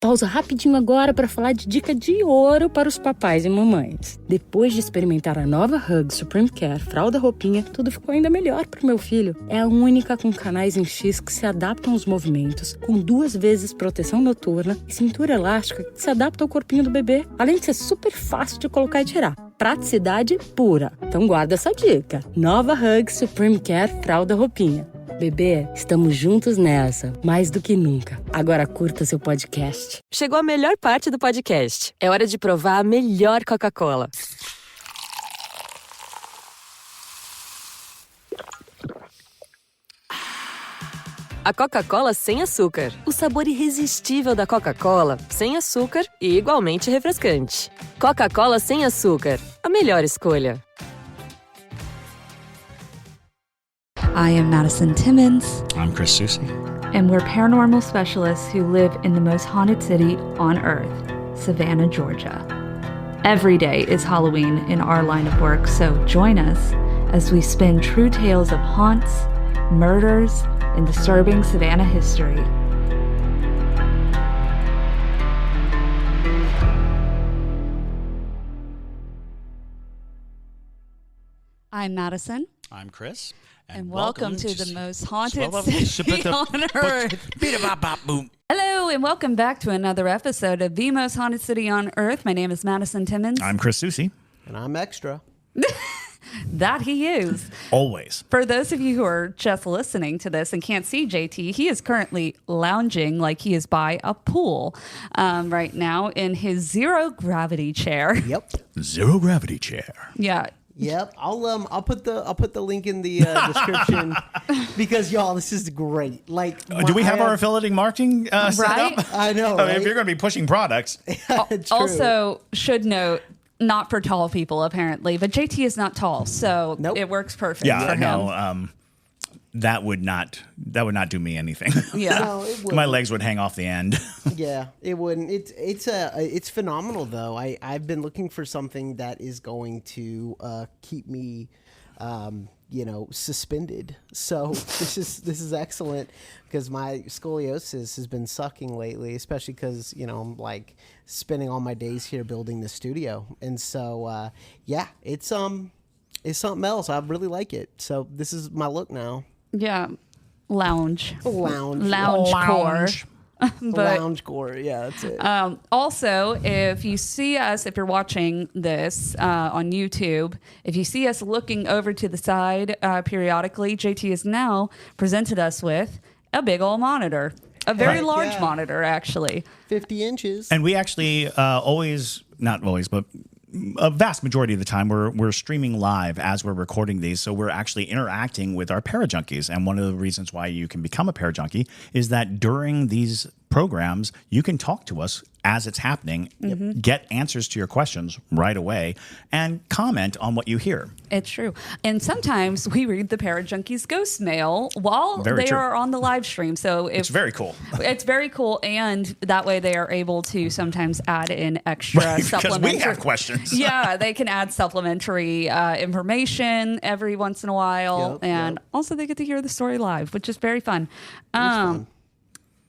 Pausa rapidinho agora para falar de dica de ouro para os papais e mamães. Depois de experimentar a nova Hug Supreme Care Fralda Roupinha, tudo ficou ainda melhor pro meu filho. É a única com canais em X que se adaptam aos movimentos, com 2 vezes proteção noturna e cintura elástica que se adapta ao corpinho do bebê, além de ser super fácil de colocar e tirar. Praticidade pura. Então guarda essa dica. Nova Hug Supreme Care Fralda Roupinha. Bebê, estamos juntos nessa, mais do que nunca. Agora curta seu podcast. Chegou a melhor parte do podcast. É hora de provar a melhor Coca-Cola. A Coca-Cola sem açúcar. O sabor irresistível da Coca-Cola, sem açúcar e igualmente refrescante. Coca-Cola sem açúcar. A melhor escolha. I am Madison Timmons. I'm Chris Susi. And we're paranormal specialists who live in the most haunted city on earth, Savannah, Georgia. Every day is Halloween in our line of work, so join us as we spin true tales of haunts, murders, and disturbing Savannah history. I'm Madison. I'm Chris. And welcome to the most haunted city on earth. Hello, and welcome back to another episode of The Most Haunted City on Earth. My name is Madison Timmons. I'm Chris Susi. And I'm extra. That he is. Always. For those of you who are just listening to this and can't see JT, he is currently lounging like he is by a pool right now in his zero gravity chair. Yep. Zero gravity chair. Yeah. Yep. I'll put the link in the description because y'all, this is great. Like, Do we have our affiliate marketing set Right? up? I know. I mean, Right? if you're going to be pushing products. It's true. Also, should note, not for tall people apparently, but JT is not tall, so Nope. it works perfect Yeah, for him. no. That would not do me anything. Yeah. No, it wouldn't. My legs would hang off the end. Yeah, it wouldn't. It's phenomenal though. I've been looking for something that is going to keep me, suspended. So this is excellent because my scoliosis has been sucking lately, especially because I'm like spending all my days here building the studio, and so it's something else. I really like it. So this is my look now. Yeah. Lounge Lounge core. But lounge core. Yeah, that's it. also, if you see us, if you're watching this on YouTube, if you see us looking over to the side periodically, JT has now presented us with a big old monitor. A very large monitor, actually. 50 inches. And we actually not always, but a vast majority of the time we're streaming live as we're recording these, so we're actually interacting with our parajunkies. And one of the reasons why you can become a parajunkie is that during these programs you can talk to us as it's happening, get answers to your questions right away, and comment on what you hear. It's true. And sometimes we read the Parajunkies Ghostmail while they are on the live stream. So it's very cool. It's very cool. And that way they are able to sometimes add in extra supplementary. Because we have questions. Yeah, they can add supplementary information every once in a while. Also they get to hear the story live, which is very fun. Fun.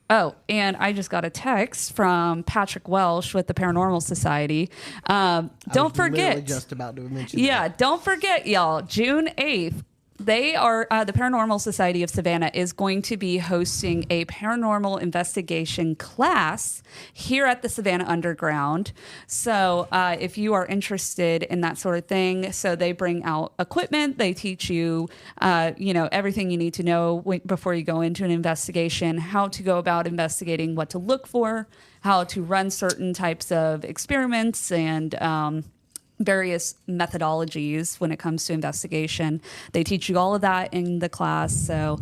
Oh, and I just got a text from Patrick Welsh with the Paranormal Society. Don't forget. Just about to mention. Yeah, don't forget, y'all. June 8th. They are the Paranormal Society of Savannah is going to be hosting a paranormal investigation class here at the Savannah Underground. So if you are interested in that sort of thing, so they bring out equipment, they teach you, everything you need to know before you go into an investigation, how to go about investigating, what to look for, how to run certain types of experiments, and various methodologies when it comes to investigation. They teach you all of that in the class. So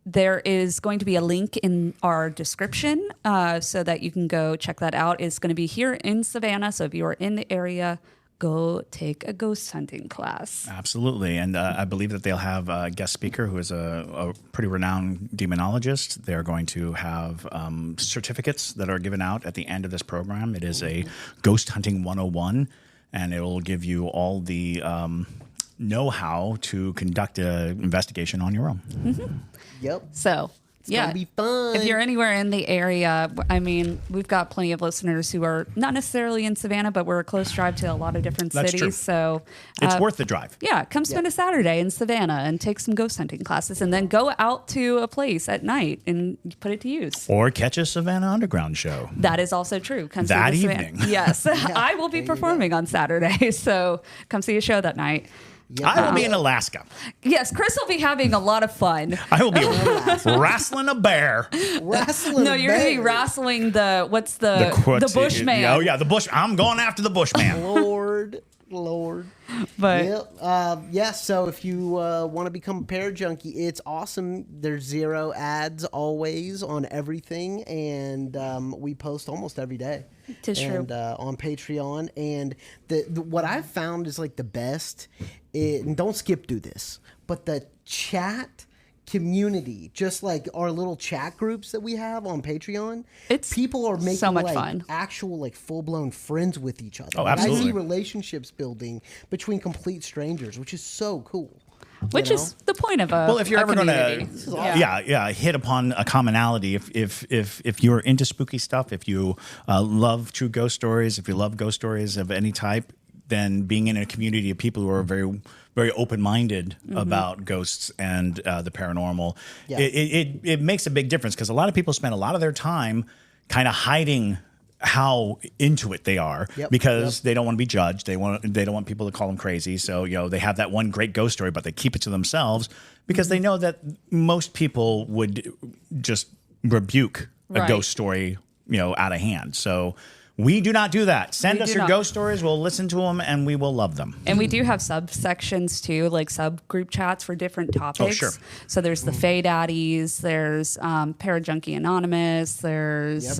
there is going to be a link in our description so that you can go check that out. It's going to be here in Savannah. So if you are in the area, go take a ghost hunting class. Absolutely. And I believe that they'll have a guest speaker who is a pretty renowned demonologist. They're going to have certificates that are given out at the end of this program. It is a Ghost Hunting 101. And it will give you all the know-how to conduct an investigation on your own. Yep. So It's gonna be fun. If you're anywhere in the area, I mean, we've got plenty of listeners who are not necessarily in Savannah, but we're a close drive to a lot of different That's cities. true. So It's worth the drive. yeah, come spend a Saturday in Savannah and take some ghost hunting classes, and then go out to a place at night and put it to use. Or catch a Savannah Underground show. That is also true. Come see That the evening. Yes, I will be performing on Saturday, so come see a show that night. I will be in Alaska. Yes, Chris will be having a lot of fun. I will be wrestling a bear. Wrestling. No, a you're going to be bear. wrestling the Bushman. Oh yeah, the bush. I'm going after the Bushman. Lord. But Yep. So if you want to become a Parajunkie, it's awesome. There's 0 ads always on everything, and we post almost every day. Tis true. And on Patreon, and the what I've found is like the best. And don't skip through this, but the chat community, just like our little chat groups that we have on Patreon, people are making so much like fun. actual like full-blown friends with each other. Oh, Like, absolutely. I see relationships building between complete strangers, which is so cool. which is the point of a Well, if you're ever going to hit upon a commonality, if you're into spooky stuff, if you love true ghost stories, if you love ghost stories of any type, then being in a community of people who are very, very open-minded about ghosts and the paranormal, it makes a big difference, because a lot of people spend a lot of their time kind of hiding how into it they are, because they don't want to be judged. They don't want people to call them crazy. So, they have that one great ghost story, but they keep it to themselves because they know that most people would just rebuke a ghost story, out of hand. So we do not do that. Send us your ghost stories. We'll listen to them and we will love them. And we do have subsections too, like subgroup chats for different topics. Oh, sure. So there's the Fae Daddies, there's Parajunkie Anonymous, there's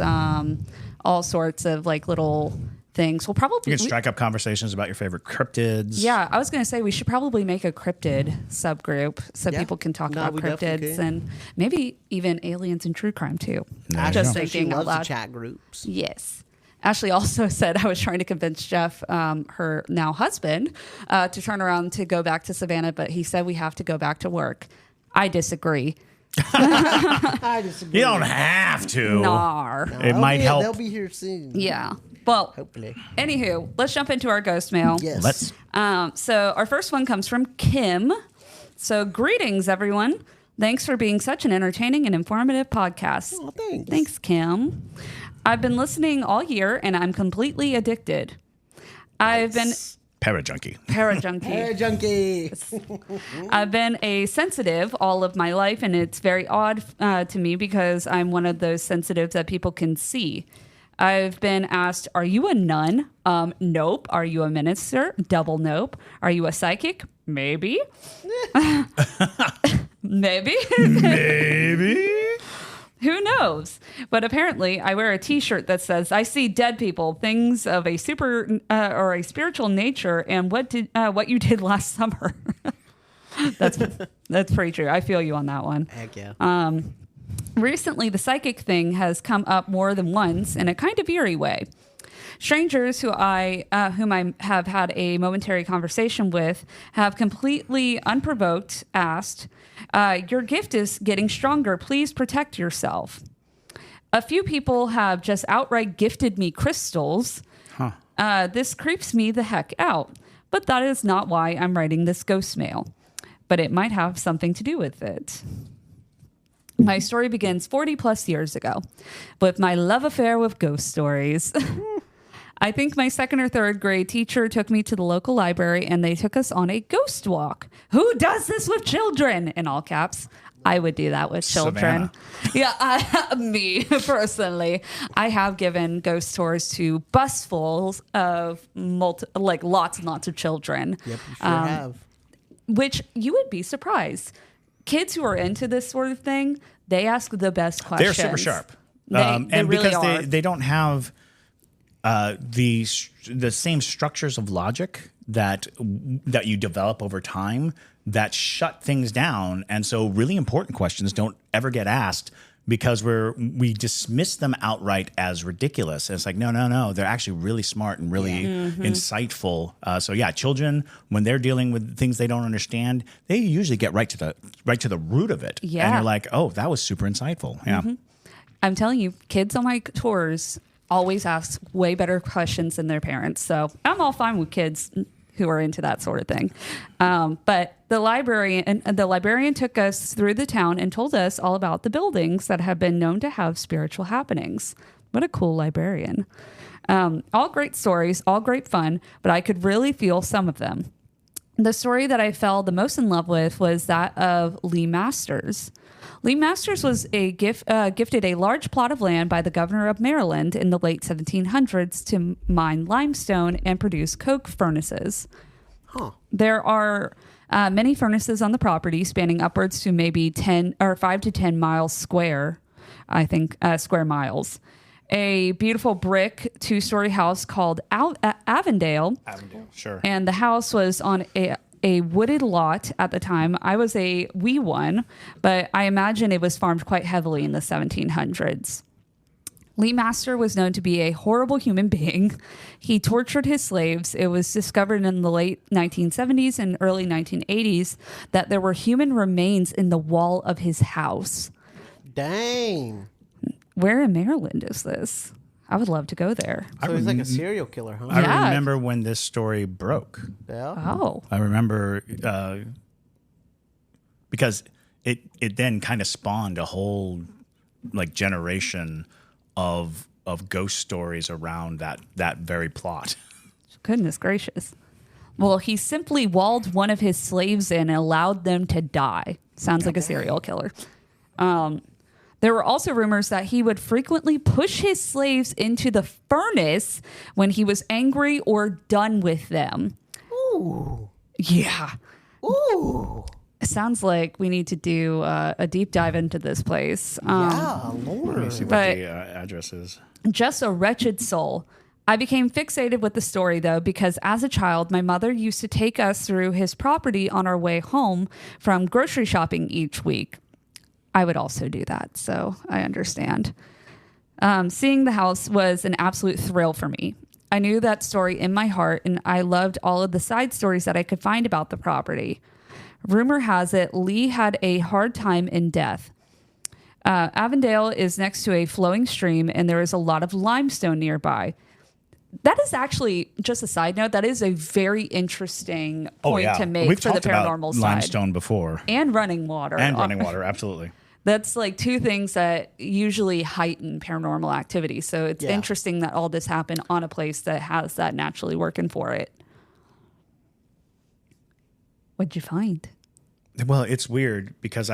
all sorts of like little things. We'll probably You can strike up conversations about your favorite cryptids. Yeah, I was going to say we should probably make a cryptid subgroup so people can talk about we definitely cryptids can. and maybe even aliens and true crime too. Just thinking she out loves the loud. chat groups. Yes. Ashley also said I was trying to convince Jeff, her now husband, to turn around to go back to Savannah, but he said we have to go back to work. I disagree. I disagree. You don't have to. Nar. It might help. They'll be here soon. Yeah. Well, Hopefully. anywho, let's jump into our ghost mail. Yes. Let's. So our first one comes from Kim. So greetings, everyone. Thanks for being such an entertaining and informative podcast. Oh, thanks. Thanks, Kim. I've been listening all year, and I'm completely addicted. I've been Parajunkie. Parajunkie. Parajunkie. I've been a sensitive all of my life, and it's very odd to me because I'm one of those sensitives that people can see. I've been asked, are you a nun? Nope. Are you a minister? Double nope. Are you a psychic? Maybe. Maybe. Maybe. Who knows? But apparently, I wear a T-shirt that says, "I see dead people, things of a super or a spiritual nature, and what you did last summer." That's pretty true. I feel you on that one. Heck yeah. Recently, the psychic thing has come up more than once in a kind of eerie way. Strangers whom I have had a momentary conversation with have completely unprovoked asked, "Your gift is getting stronger. Please protect yourself." A few people have just outright gifted me crystals. This creeps me the heck out, but that is not why I'm writing this ghost mail. But it might have something to do with it. My story begins 40 plus years ago with my love affair with ghost stories. I think my second or third grade teacher took me to the local library and they took us on a ghost walk. Who does this with children? In all caps. I would do that with children. Savannah. Yeah, me personally. I have given ghost tours to busfuls of lots and lots of children. Yep, you sure have. Which you would be surprised. Kids who are into this sort of thing, they ask the best questions. They're super sharp. They and really because are. they don't have the same structures of logic that you develop over time that shut things down. And so really important questions don't ever get asked because we dismiss them outright as ridiculous. And it's like, no, they're actually really smart and really insightful. So yeah, children, when they're dealing with things they don't understand, they usually get right to the root of it. Yeah. And you're like, oh, that was super insightful. Yeah. I'm telling you, kids on my tours always ask way better questions than their parents. So I'm all fine with kids who are into that sort of thing. But the librarian took us through the town and told us all about the buildings that have been known to have spiritual happenings. What a cool librarian. All great stories, all great fun, but I could really feel some of them. The story that I fell the most in love with was that of Leigh Masters. Leigh Masters was gifted a large plot of land by the governor of Maryland in the late 1700s to mine limestone and produce coke furnaces. Huh. There are many furnaces on the property, spanning upwards to maybe 5 to 10 miles square, I think, square miles. A beautiful brick 2-story house called Avondale. Avondale, sure. And the house was on a wooded lot at the time. I was a wee one, but I imagine it was farmed quite heavily in the 1700s. Leigh Master was known to be a horrible human being. He tortured his slaves. It was discovered in the late 1970s and early 1980s that there were human remains in the wall of his house. Dang. Where in Maryland is this? I would love to go there. So he's like a serial killer, huh? Yeah. I remember when this story broke. Yeah. Oh. I remember because it then kind of spawned a whole like generation of ghost stories around that very plot. Goodness gracious. Well, he simply walled one of his slaves in and allowed them to die. Sounds like a serial killer. There were also rumors that he would frequently push his slaves into the furnace when he was angry or done with them. Ooh. Yeah. Ooh. It sounds like we need to do a deep dive into this place. Yeah, Lord. Let me see what But- the address is. Just a wretched soul. I became fixated with the story, though, because as a child, my mother used to take us through his property on our way home from grocery shopping each week. I would also do that, so I understand. Seeing the house was an absolute thrill for me. I knew that story in my heart, and I loved all of the side stories that I could find about the property. Rumor has it Leigh had a hard time in death. Avondale is next to a flowing stream, and there is a lot of limestone nearby. That is actually, just a side note, that is a very interesting point to make We've for the talked about paranormal side. limestone before. And running water. And running water, absolutely. That's like two things that usually heighten paranormal activity. So it's interesting that all this happened on a place that has that naturally working for it. What'd you find? Well, it's weird because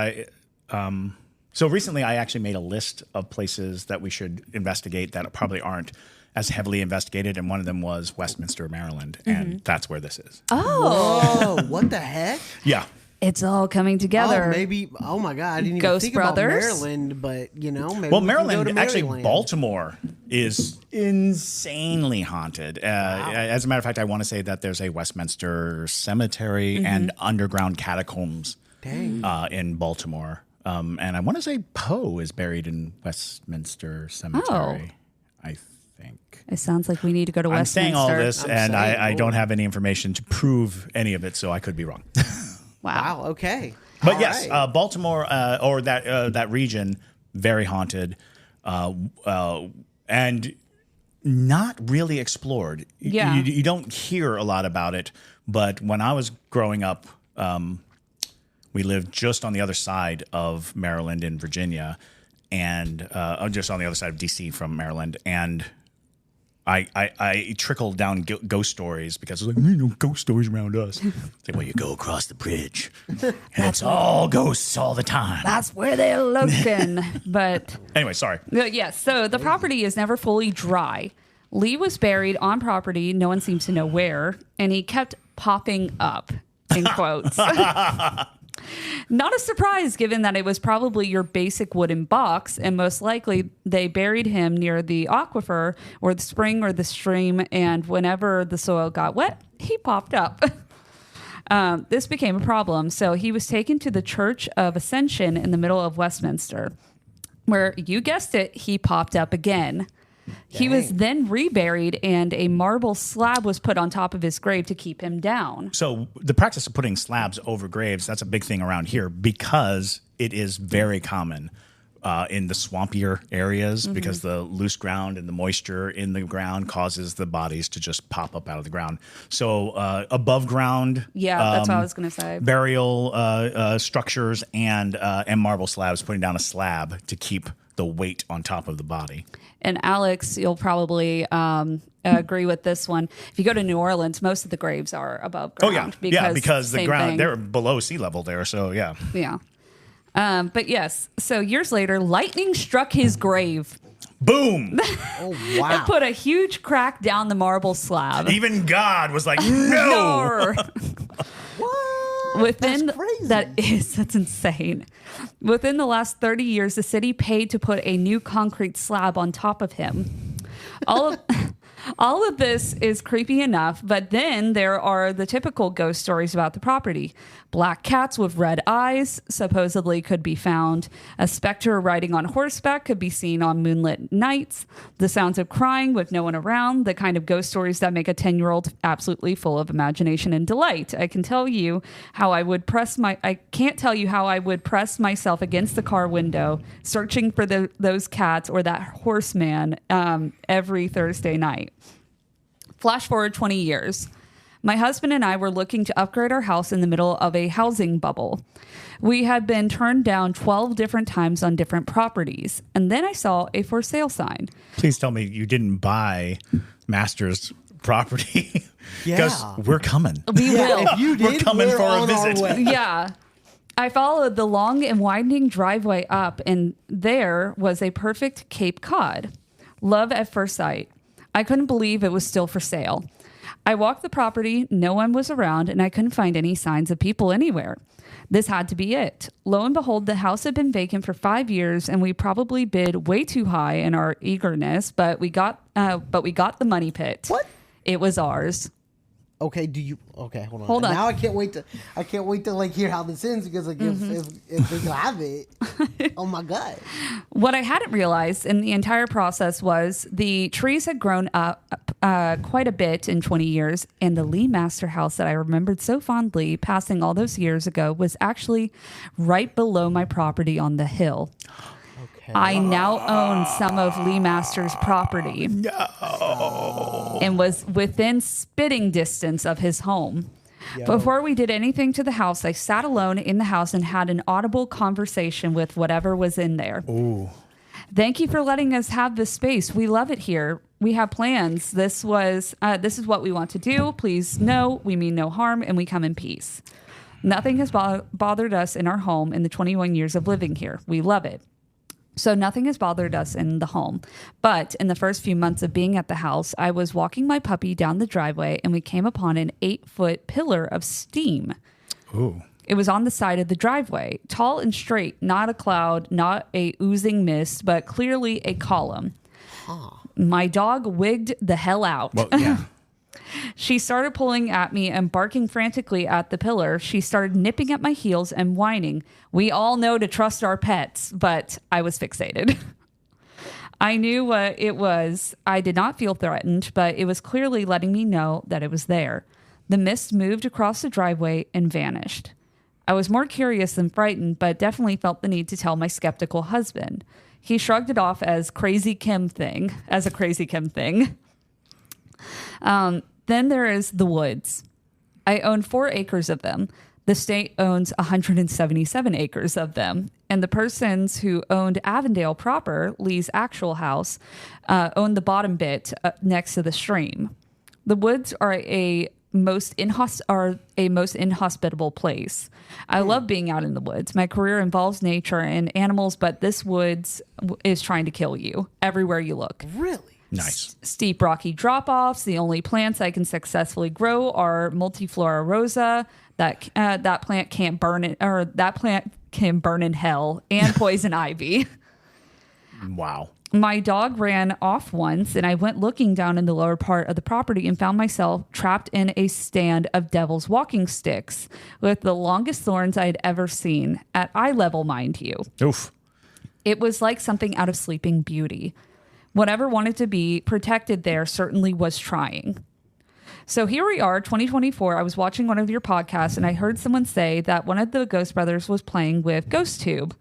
so recently I actually made a list of places that we should investigate that probably aren't as heavily investigated, and one of them was Westminster, Maryland, and that's where this is. Oh, what the heck? Yeah. It's all coming together. Oh, maybe. Oh my God! I didn't even Ghost think Brothers? about Maryland, but maybe. Well, we can go Maryland, to actually, Maryland. Baltimore is insanely haunted. As a matter of fact, I want to say that there's a Westminster cemetery and underground catacombs in Baltimore. And I want to say Poe is buried in Westminster Cemetery, I think. It sounds like we need to go to I'm Westminster. saying all this, and saying, I don't have any information to prove any of it, so I could be wrong. Wow. Wow. Okay. But All yes, right. Baltimore or that region, very haunted, and not really explored. Yeah. You don't hear a lot about it. But when I was growing up, we lived just on the other side of Maryland in Virginia, and just on the other side of D.C. from Maryland, and I trickled down ghost stories because it was like, no ghost stories around us. It's like, well, you go across the bridge, and it's all ghosts all the time. That's where they're looking. But Anyway, sorry. yes, so the property is never fully dry. Leigh was buried on property, no one seems to know where, and he kept popping up, in quotes. Not a surprise, given that it was probably your basic wooden box, and most likely they buried him near the aquifer or the spring or the stream, and whenever the soil got wet, he popped up. This became a problem, so he was taken to the Church of Ascension in the middle of Westminster. where, you guessed it, he popped up again. He was then reburied, and a marble slab was put on top of his grave to keep him down. So the practice of putting slabs over graves, that's a big thing around here because it is very common in the swampier areas because the loose ground and the moisture in the ground causes the bodies to just pop up out of the ground. So above ground, that's what I was going to say. Burial structures and marble slabs, putting down a slab to keep the weight on top of the body. And Alex, you'll probably agree with this one. If you go to New Orleans, most of the graves are above ground. Because the ground, they're below sea level there. So yeah. But yes, so years later, lightning struck his grave. Boom! Oh, wow. It put a huge crack down the marble slab. Even God was like, no! What? That's crazy. That's insane. Within the last 30 years, the city paid to put a new concrete slab on top of him. All of this is creepy enough, but then there are the typical ghost stories about the property. Black cats with red eyes supposedly could be found. A specter riding on horseback could be seen on moonlit nights. The sounds of crying with no one around. The kind of ghost stories that make a 10-year-old absolutely full of imagination and delight. I can't tell you how I would press myself against the car window, searching for those cats or that horseman every Thursday night. Flash forward 20 years. My husband and I were looking to upgrade our house in the middle of a housing bubble. We had been turned down 12 different times on different properties. And then I saw a for sale sign. Please tell me you didn't buy Masters property. Yeah. Because we're coming. We will. If you did, We're coming for a on our visit. way. Yeah. I followed the long and winding driveway up, and there was a perfect Cape Cod. Love at first sight. I couldn't believe it was still for sale. I walked the property, no one was around, and I couldn't find any signs of people anywhere. This had to be it. Lo and behold, the house had been vacant for 5 years, and we probably bid way too high in our eagerness, but we got the money pit. What? It was ours. Okay, hold on. Now I can't wait to like hear how this ends because like if they have it, oh my God. What I hadn't realized in the entire process was the trees had grown up quite a bit in 20 years, and the Leigh Masters house that I remembered so fondly passing all those years ago was actually right below my property on the hill. I now own some of Leigh Masters' property. No. And was within spitting distance of his home. Yo. Before we did anything to the house, I sat alone in the house and had an audible conversation with whatever was in there. Ooh. Thank you for letting us have this space. We love it here. We have plans. This is what we want to do. Please know we mean no harm and we come in peace. Nothing has bothered us in our home in the 21 years of living here. We love it. So nothing has bothered us in the home. But in the first few months of being at the house, I was walking my puppy down the driveway and we came upon an 8-foot pillar of steam. Ooh. It was on the side of the driveway, tall and straight, not a cloud, not a oozing mist, but clearly a column. Huh. My dog wigged the hell out. Well, yeah. She started pulling at me and barking frantically at the pillar. She started nipping at my heels and whining. We all know to trust our pets, but I was fixated. I knew what it was. I did not feel threatened, but it was clearly letting me know that it was there. The mist moved across the driveway and vanished. I was more curious than frightened, but definitely felt the need to tell my skeptical husband. He shrugged it off as a crazy Kim thing. Then there is the woods. I own 4 acres of them. The state owns 177 acres of them. And the persons who owned Avondale proper, Leigh's actual house, owned the bottom bit next to the stream. The woods are a most inhospitable place. I love being out in the woods. My career involves nature and animals, but this woods is trying to kill you everywhere you look. Really? Nice. Steep rocky drop-offs. The only plants I can successfully grow are multiflora rosa. That plant can't burn it, or that plant can burn in hell, and poison ivy. Wow. My dog ran off once, and I went looking down in the lower part of the property and found myself trapped in a stand of devil's walking sticks with the longest thorns I had ever seen, at eye level, mind you. Oof. It was like something out of Sleeping Beauty. Whatever wanted to be protected there certainly was trying. So here we are, 2024. I was watching one of your podcasts and I heard someone say that one of the Ghost Brothers was playing with GhostTube.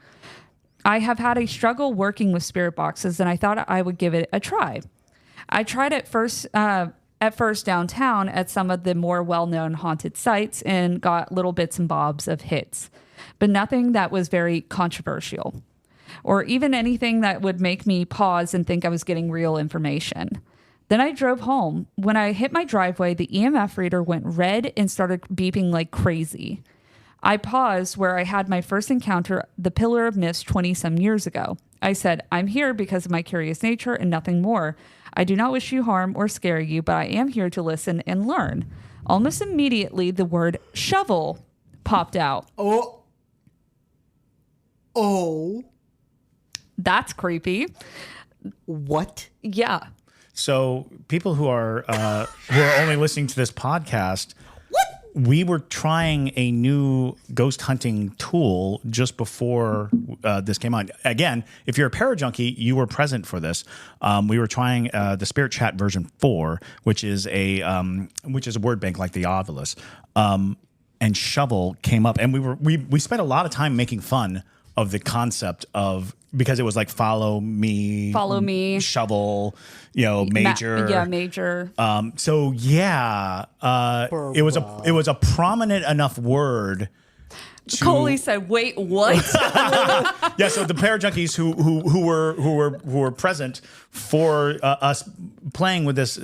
I have had a struggle working with spirit boxes and I thought I would give it a try. I tried it first downtown at some of the more well-known haunted sites and got little bits and bobs of hits, but nothing that was very controversial or even anything that would make me pause and think I was getting real information. Then I drove home. When I hit my driveway, the EMF reader went red and started beeping like crazy. I paused where I had my first encounter, the Pillar of Mist 20-some years ago. I said, I'm here because of my curious nature and nothing more. I do not wish you harm or scare you, but I am here to listen and learn. Almost immediately, the word shovel popped out. Oh. That's creepy. What? Yeah. So people who are only listening to this podcast, we were trying a new ghost hunting tool just before this came on. Again, if you're a Parajunkie, you were present for this. We were trying the Spirit Chat version 4, which is a word bank like the Ovilus. And shovel came up, and we spent a lot of time making fun of the concept of, because it was like follow me, shovel, major, major. So yeah, it was a prominent enough word. Coley said, "Wait, what?" Yeah, so the Parajunkies who were present for us playing with this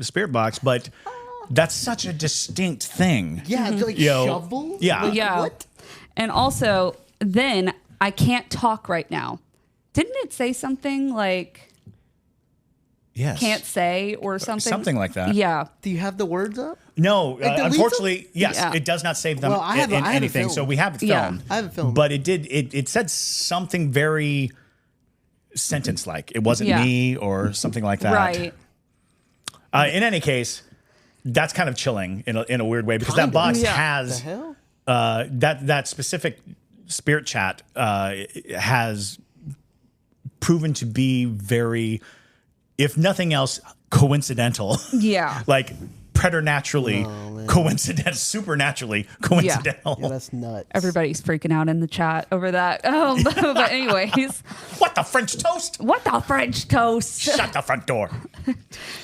spirit box, but that's such a distinct thing. Yeah, like shovel. Yeah, like, yeah. What? And also, then I can't talk right now. Didn't it say something like yes, can't say or something? Something like that. Yeah. Do you have the words up? No, unfortunately, them? yes, Yeah. It does not save them Well, I have in it anything. filmed. So we have it filmed. Yeah. I have it filmed. But it said something very sentence-like. It wasn't me or something like that. Right. In any case, that's kind of chilling in a weird way, because that Kind of. box Yeah. has The hell? that specific Spirit Chat has proven to be very, if nothing else, coincidental. Yeah. Like preternaturally coincidental, supernaturally coincidental. Yeah, that's nuts. Everybody's freaking out in the chat over that. But anyways, What the French toast? what the French toast? Shut the front door.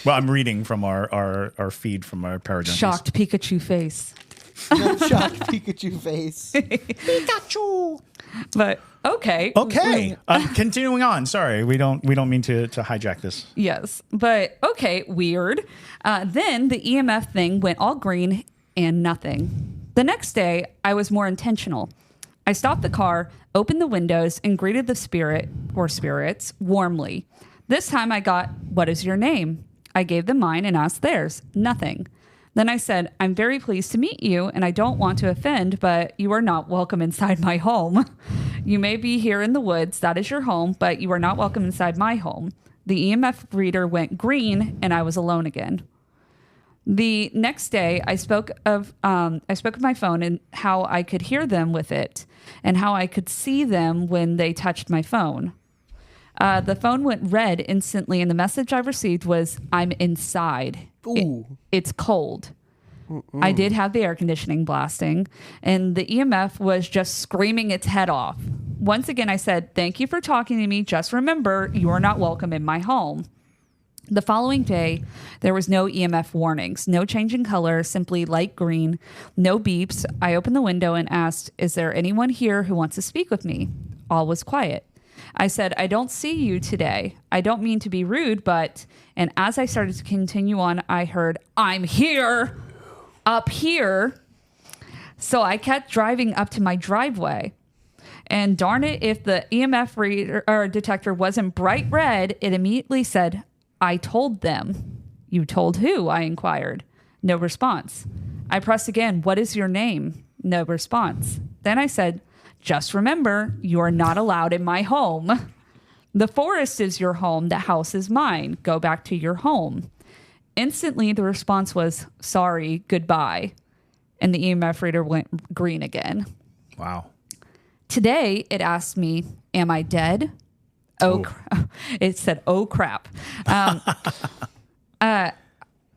Well, I'm reading from our feed from our Parajunkies. Shocked Pikachu face. Shocked Pikachu face. Pikachu. But okay. Okay. Continuing on. Sorry, we don't mean to hijack this. Yes. But okay, weird. Then the EMF thing went all green and nothing. The next day, I was more intentional. I stopped the car, opened the windows, and greeted the spirit or spirits warmly. This time I got, "What is your name?" I gave them mine and asked theirs. Nothing. Then I said, "I'm very pleased to meet you, and I don't want to offend, but you are not welcome inside my home. You may be here in the woods, that is your home, but you are not welcome inside my home." The EMF reader went green, and I was alone again. The next day, I spoke of my phone and how I could hear them with it, and how I could see them when they touched my phone. The phone went red instantly, and the message I received was, "I'm inside. It's cold." I did have the air conditioning blasting, and the EMF was just screaming its head off. Once again, I said, "Thank you for talking to me. Just remember, you are not welcome in my home." The following day, there was no EMF warnings, no change in color, simply light green, no beeps. I opened the window and asked, "Is there anyone here who wants to speak with me?" All was quiet. I said, "I don't see you today. I don't mean to be rude, but..." And as I started to continue on, I heard, "I'm here, up here." So I kept driving up to my driveway. And darn it, if the EMF reader or detector wasn't bright red, it immediately said, "I told them." "You told who?" I inquired. No response. I pressed again, "What is your name?" No response. Then I said, "Just remember, you are not allowed in my home. The forest is your home. The house is mine. Go back to your home." Instantly, the response was, "Sorry, goodbye." And the EMF reader went green again. Wow. Today, it asked me, "Am I dead? It said, oh, crap.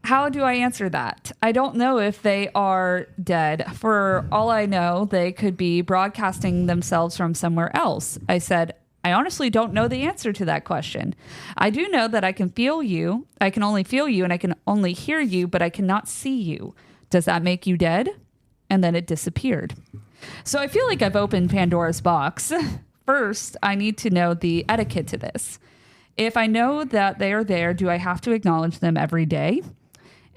How do I answer that? I don't know if they are dead. For all I know, they could be broadcasting themselves from somewhere else. I said, I honestly don't know the answer to that question. I do know that I can feel you. I can only feel you and I can only hear you, but I cannot see you. Does that make you dead? And then it disappeared. So I feel like I've opened Pandora's box. First, I need to know the etiquette to this. If I know that they are there, do I have to acknowledge them every day?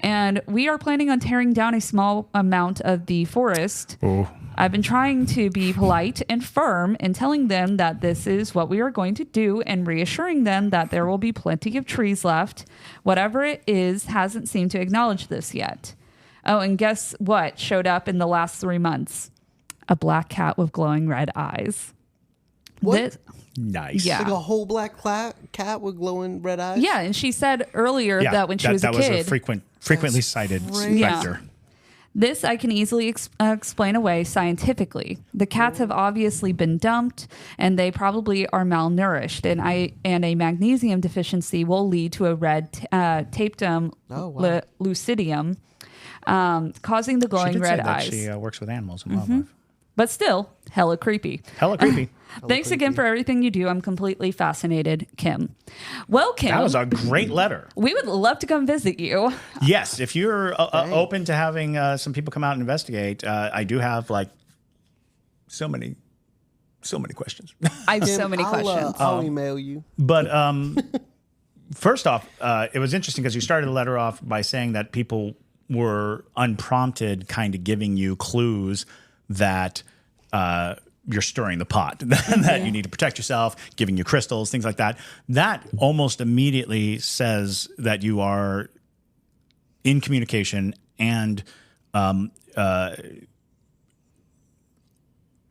And we are planning on tearing down a small amount of the forest. Oh. I've been trying to be polite and firm and telling them that this is what we are going to do and reassuring them that there will be plenty of trees left. Whatever it is hasn't seemed to acknowledge this yet. Oh, and guess what showed up in the last 3 months? A black cat with glowing red eyes. What? Nice. Yeah. Like a whole black cat with glowing red eyes? Yeah, and she said earlier that when she was a kid... That was a frequently cited specter. Yeah. This I can easily explain away scientifically. The cats have obviously been dumped, and they probably are malnourished, and a magnesium deficiency will lead to a red tapetum lucidium, causing the glowing red eyes. She works with animals and wildlife. But still, hella creepy. Hella creepy. Thanks again for everything you do. I'm completely fascinated, Kim. Well, Kim. That was a great letter. We would love to come visit you. Yes, if you're open to having some people come out and investigate, I do have like so many questions. I have so many questions. I'll email you. But first off, it was interesting because you started the letter off by saying that people were unprompted kind of giving you clues that you're stirring the pot, that you need to protect yourself, giving you crystals, things like that. That almost immediately says that you are in communication and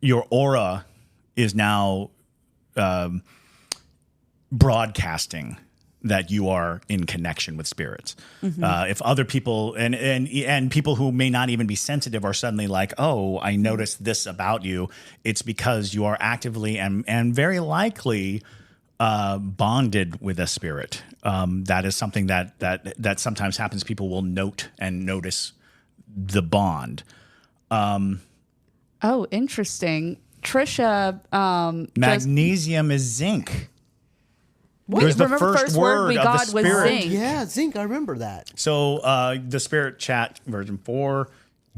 your aura is now broadcasting that you are in connection with spirits. If other people and people who may not even be sensitive are suddenly like, oh, I noticed this about you, it's because you are actively and very likely bonded with a spirit. That is something that sometimes happens. People will note and notice the bond. Oh, interesting. Trisha. Magnesium is zinc. What? There's the Remember first word we of got the was spirit. zinc. Yeah, zinc. I remember that. So the Spirit Chat version 4,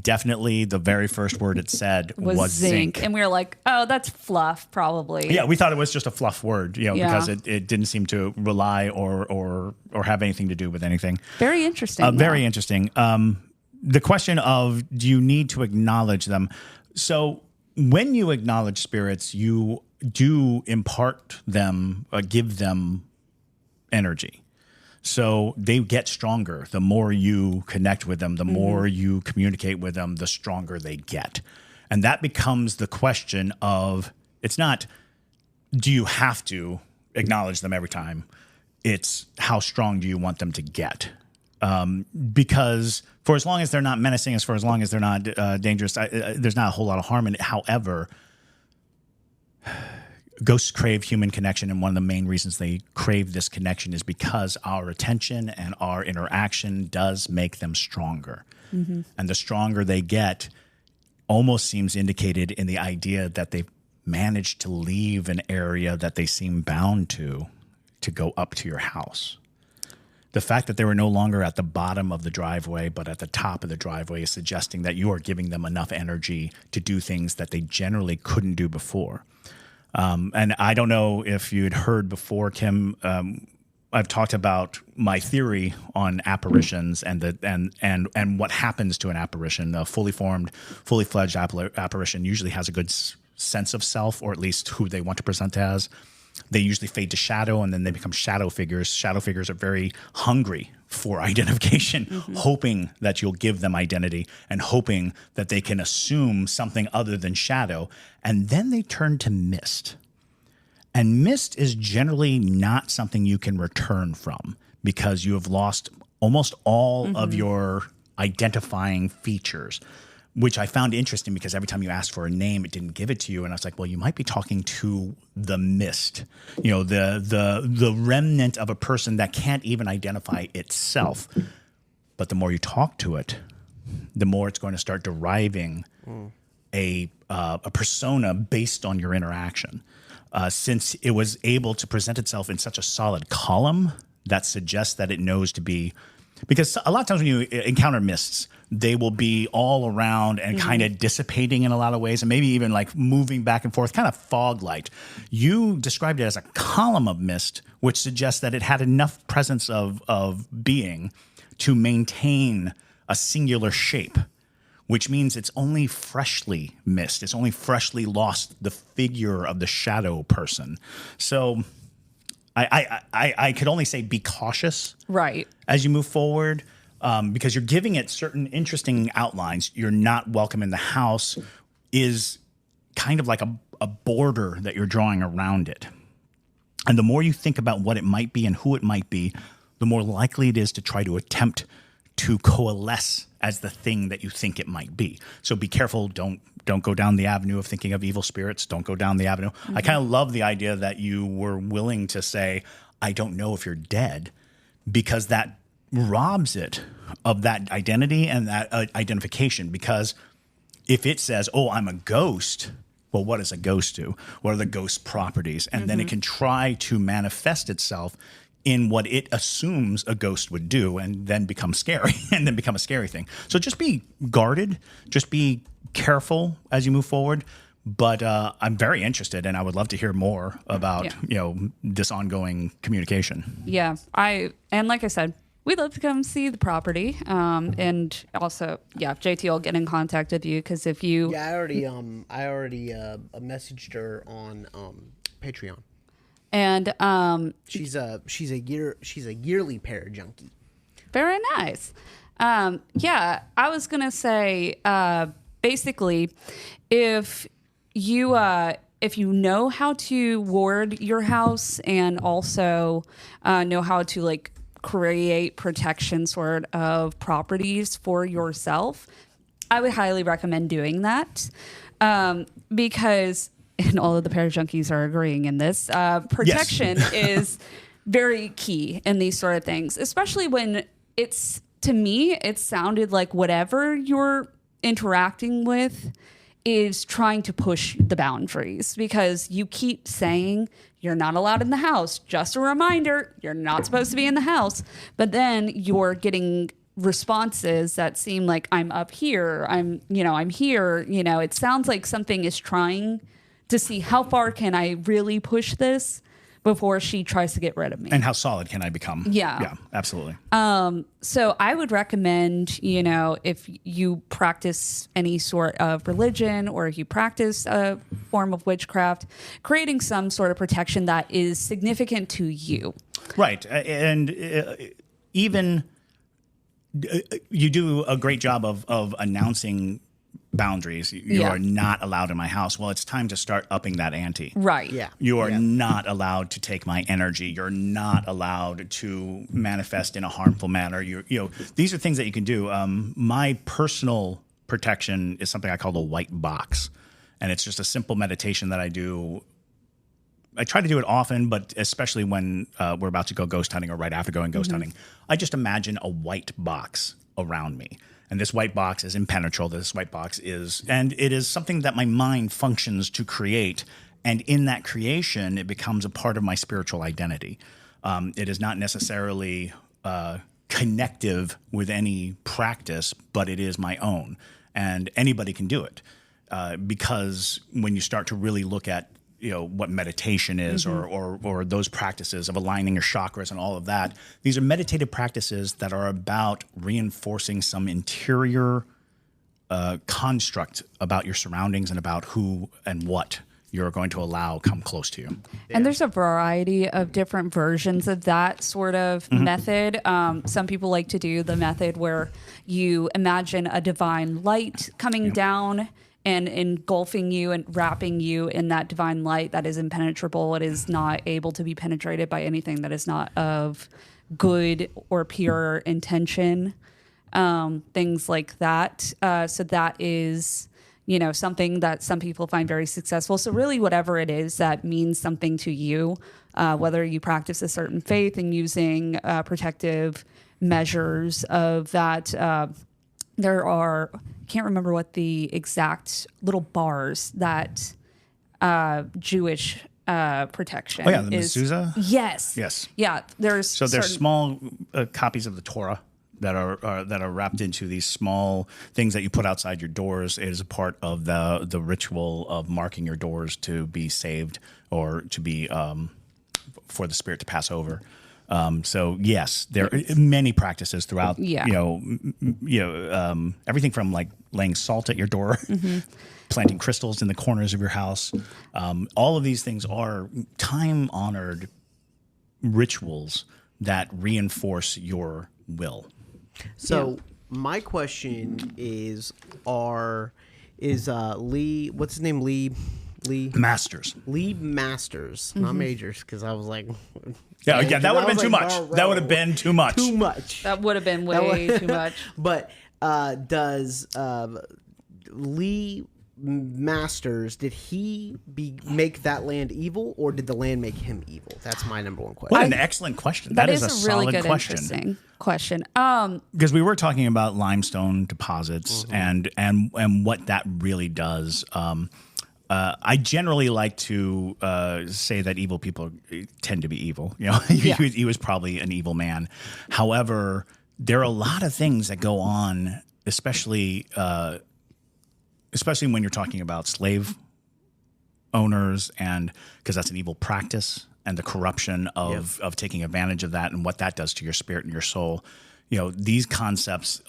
definitely the very first word it said was zinc. And we were like, oh, that's fluff, probably. Yeah, we thought it was just a fluff word, Yeah. because it didn't seem to rely or have anything to do with anything. Very interesting. Very interesting. The question of, do you need to acknowledge them? So when you acknowledge spirits, you do impart them, give them energy. So they get stronger. The more you connect with them, the more you communicate with them, the stronger they get. And that becomes the question of, it's not, do you have to acknowledge them every time? It's how strong do you want them to get? Because for as long as they're not menacing, for as long as they're not dangerous, there's not a whole lot of harm in it. However, ghosts crave human connection, and one of the main reasons they crave this connection is because our attention and our interaction does make them stronger. And the stronger they get almost seems indicated in the idea that they've managed to leave an area that they seem bound to go up to your house. The fact that they were no longer at the bottom of the driveway, but at the top of the driveway, is suggesting that you are giving them enough energy to do things that they generally couldn't do before. And I don't know if you'd heard before, Kim, I've talked about my theory on apparitions and what happens to an apparition. A fully formed, fully fledged apparition usually has a good sense of self, or at least who they want to present as. They usually fade to shadow, and then they become shadow figures. Shadow figures are very hungry for identification, hoping that you'll give them identity and hoping that they can assume something other than shadow. And then they turn to mist. And mist is generally not something you can return from because you have lost almost all of your identifying features. which I found interesting because every time you asked for a name, it didn't give it to you. And I was like, well, you might be talking to the mist, the remnant of a person that can't even identify itself. But the more you talk to it, the more it's going to start deriving a persona based on your interaction. Since it was able to present itself in such a solid column that suggests that it knows to be, because a lot of times when you encounter mists, they will be all around and kind of dissipating in a lot of ways, and maybe even like moving back and forth, kind of fog light. You described it as a column of mist, which suggests that it had enough presence of being to maintain a singular shape, which means it's only freshly missed. It's only freshly lost the figure of the shadow person. So I could only say be cautious as you move forward, because you're giving it certain interesting outlines. You're not welcome in the house is kind of like a border that you're drawing around it. And the more you think about what it might be and who it might be, the more likely it is to try to attempt to coalesce as the thing that you think it might be. So be careful. Don't go down the avenue of thinking of evil spirits. Don't go down the avenue. I kind of love the idea that you were willing to say, I don't know if you're dead, because that robs it of that identity and that identification. Because if it says, oh, I'm a ghost, well, what does a ghost do? What are the ghost properties? And then it can try to manifest itself in what it assumes a ghost would do, and then become scary, and then become a scary thing. So just be guarded, just be careful as you move forward. But I'm very interested, and I would love to hear more about this ongoing communication. Yeah, and like I said, we'd love to come see the property, and also, JT will get in contact with you, because if you I already messaged her on Patreon. And she's a yearly Parajunkie. Very nice. I was gonna say, basically, if you know how to ward your house and also know how to like create protection sort of properties for yourself, I would highly recommend doing that, because. And all of the Parajunkies are agreeing in this. Protection is very key in these sort of things, especially when to me, it sounded like whatever you're interacting with is trying to push the boundaries, because you keep saying you're not allowed in the house. Just a reminder, you're not supposed to be in the house. But then you're getting responses that seem like I'm up here. I'm here. It sounds like something is trying to see how far can I really push this before she tries to get rid of me. And how solid can I become? Yeah, absolutely. So I would recommend, if you practice any sort of religion, or if you practice a form of witchcraft, creating some sort of protection that is significant to you. Right. And even you do a great job of announcing boundaries. You are not allowed in my house. Well, it's time to start upping that ante. Right. Yeah. You are not allowed to take my energy. You're not allowed to manifest in a harmful manner. These are things that you can do. My personal protection is something I call the white box. And it's just a simple meditation that I do. I try to do it often, but especially when we're about to go ghost hunting or right after going ghost hunting, I just imagine a white box around me. And this white box is impenetrable. This white box and it is something that my mind functions to create. And in that creation, it becomes a part of my spiritual identity. It is not necessarily connective with any practice, but it is my own. And anybody can do it, because when you start to really look at what meditation is, or those practices of aligning your chakras and all of that. These are meditative practices that are about reinforcing some interior construct about your surroundings and about who and what you're going to allow come close to you. And there's a variety of different versions of that sort of method. Some people like to do the method where you imagine a divine light coming down and engulfing you and wrapping you in that divine light that is impenetrable. It is not able to be penetrated by anything that is not of good or pure intention. things like that. So that is, something that some people find very successful. So really whatever it is that means something to you, whether you practice a certain faith and using protective measures of that, there are, I can't remember what the exact little bars that Jewish protection. Oh yeah, the is. mezuzah. Yes. Yes. Yeah. There's small copies of the Torah that are wrapped into these small things that you put outside your doors. It is a part of the ritual of marking your doors to be saved or to be for the spirit to pass over. So yes, there are many practices throughout. Yeah. Everything from like laying salt at your door, planting crystals in the corners of your house. All of these things are time-honored rituals that reinforce your will. So my question is Leigh, what's his name? Leigh Masters. Leigh Masters, not Majors, because I was like, Yeah, that would have been too much. No, That would have been too much. Too much. That would have been way too much. But does Leigh Masters, did he make that land evil, or did the land make him evil? That's my number one question. What an excellent question. That is is a really solid good, question. interesting question. Because we were talking about limestone deposits and what that really does. I generally like to say that evil people tend to be evil. He was probably an evil man. However, there are a lot of things that go on, especially when you're talking about slave owners, and because that's an evil practice, and the corruption of taking advantage of that and what that does to your spirit and your soul. These concepts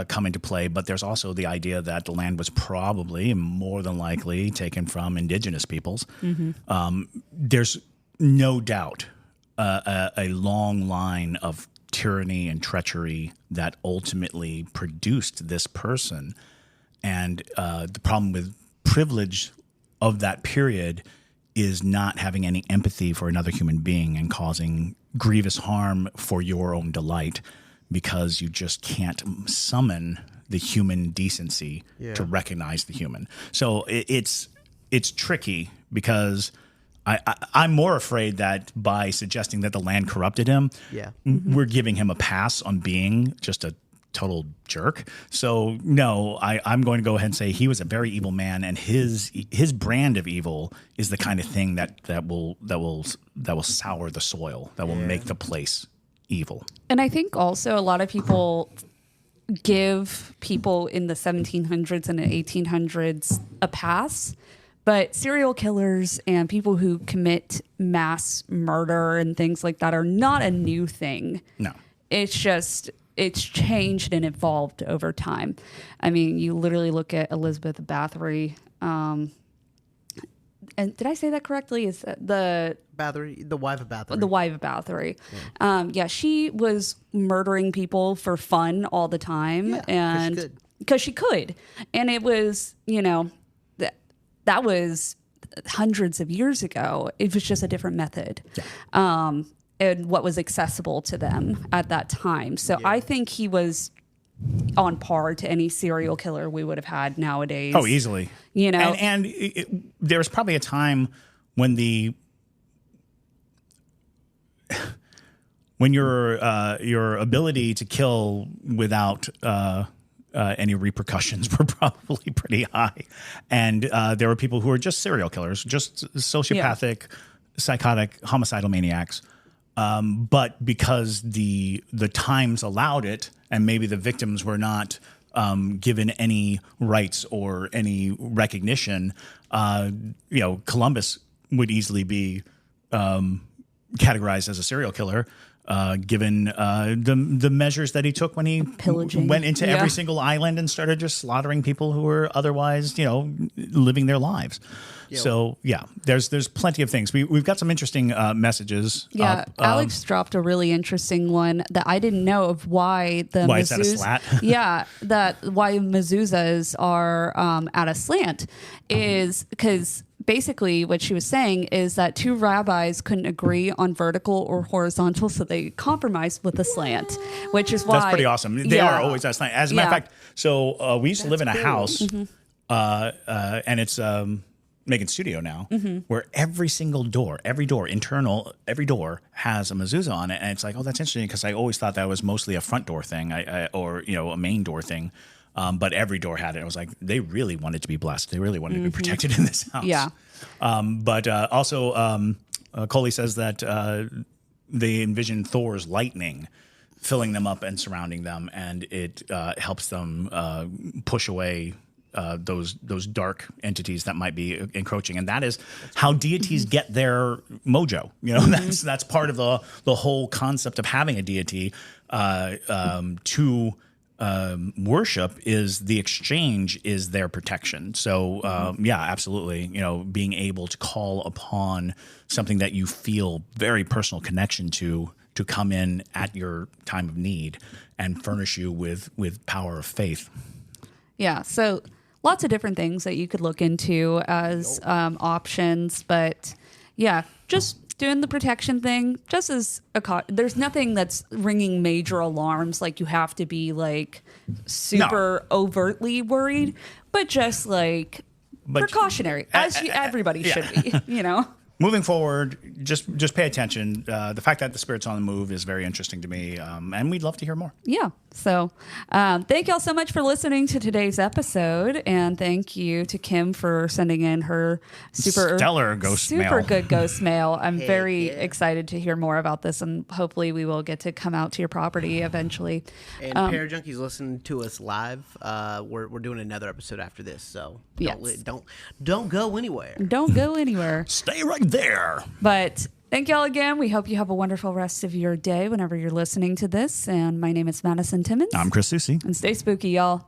come into play, but there's also the idea that the land was probably, more than likely, taken from indigenous peoples. There's no doubt a long line of tyranny and treachery that ultimately produced this person. And the problem with privilege of that period is not having any empathy for another human being and causing grievous harm for your own delight, because you just can't summon the human decency to recognize the human. So it's tricky, because I'm more afraid that by suggesting that the land corrupted him, we're giving him a pass on being just a total jerk. So no, I'm going to go ahead and say he was a very evil man, and his brand of evil is the kind of thing that will sour the soil, that will make the place evil. And I think also a lot of people give people in the 1700s and the 1800s a pass, but serial killers and people who commit mass murder and things like that are not a new thing. No. It's changed and evolved over time. I mean, you literally look at Elizabeth Bathory. And did I say that correctly? Is that the wife of Bathory? The wife of Bathory. Yeah. She was murdering people for fun all the time, and because she could, and it was, that was hundreds of years ago. It was just a different method. Yeah. And what was accessible to them at that time. So I think he was on par to any serial killer we would have had nowadays. Oh, easily. And there was probably a time when your ability to kill without any repercussions were probably pretty high, and there were people who were just serial killers, just sociopathic, psychotic, homicidal maniacs. But because the times allowed it, and maybe the victims were not given any rights or any recognition, Columbus would easily be categorized as a serial killer, given the measures that he took when he went into every single island and started just slaughtering people who were otherwise, living their lives. So there's plenty of things. We've got some interesting messages. Yeah, Alex dropped a really interesting one that I didn't know of why it's at a slant. Why mezuzahs are at a slant is because basically what she was saying is that two rabbis couldn't agree on vertical or horizontal, so they compromised with a slant, which is why That's pretty awesome. They are always that slant. As a matter of fact, so we used to live in a house, and it's Megan's studio now, where every door has a mezuzah on it, and it's like, oh, that's interesting, because I always thought that was mostly a front door thing, or a main door thing. But every door had it. It was like they really wanted to be blessed. They really wanted to be protected in this house. Yeah. But also, Coley says that they envision Thor's lightning filling them up and surrounding them, and it helps them push away those dark entities that might be encroaching. And that is how deities get their mojo. That's part of the whole concept of having a deity to worship is the exchange is their protection. So yeah, absolutely. Being able to call upon something that you feel very personal connection to come in at your time of need and furnish you with power of faith. Yeah. So lots of different things that you could look into as options, but yeah, just doing the protection thing, just as there's nothing that's ringing major alarms, like you have to be like super overtly worried, but just like precautionary, as everybody should be, Moving forward, just pay attention. The fact that the spirit's on the move is very interesting to me, and we'd love to hear more. Yeah. So thank y'all so much for listening to today's episode, and thank you to Kim for sending in her stellar ghost mail. Super good ghost mail. I'm very excited to hear more about this, and hopefully we will get to come out to your property eventually. And Parajunkies listening to us live. We're doing another episode after this, so don't go anywhere. Don't go anywhere. Stay right there. But thank y'all again. We hope you have a wonderful rest of your day whenever you're listening to this. And my name is Madison Timmons. I'm Chris Susi. And stay spooky, y'all.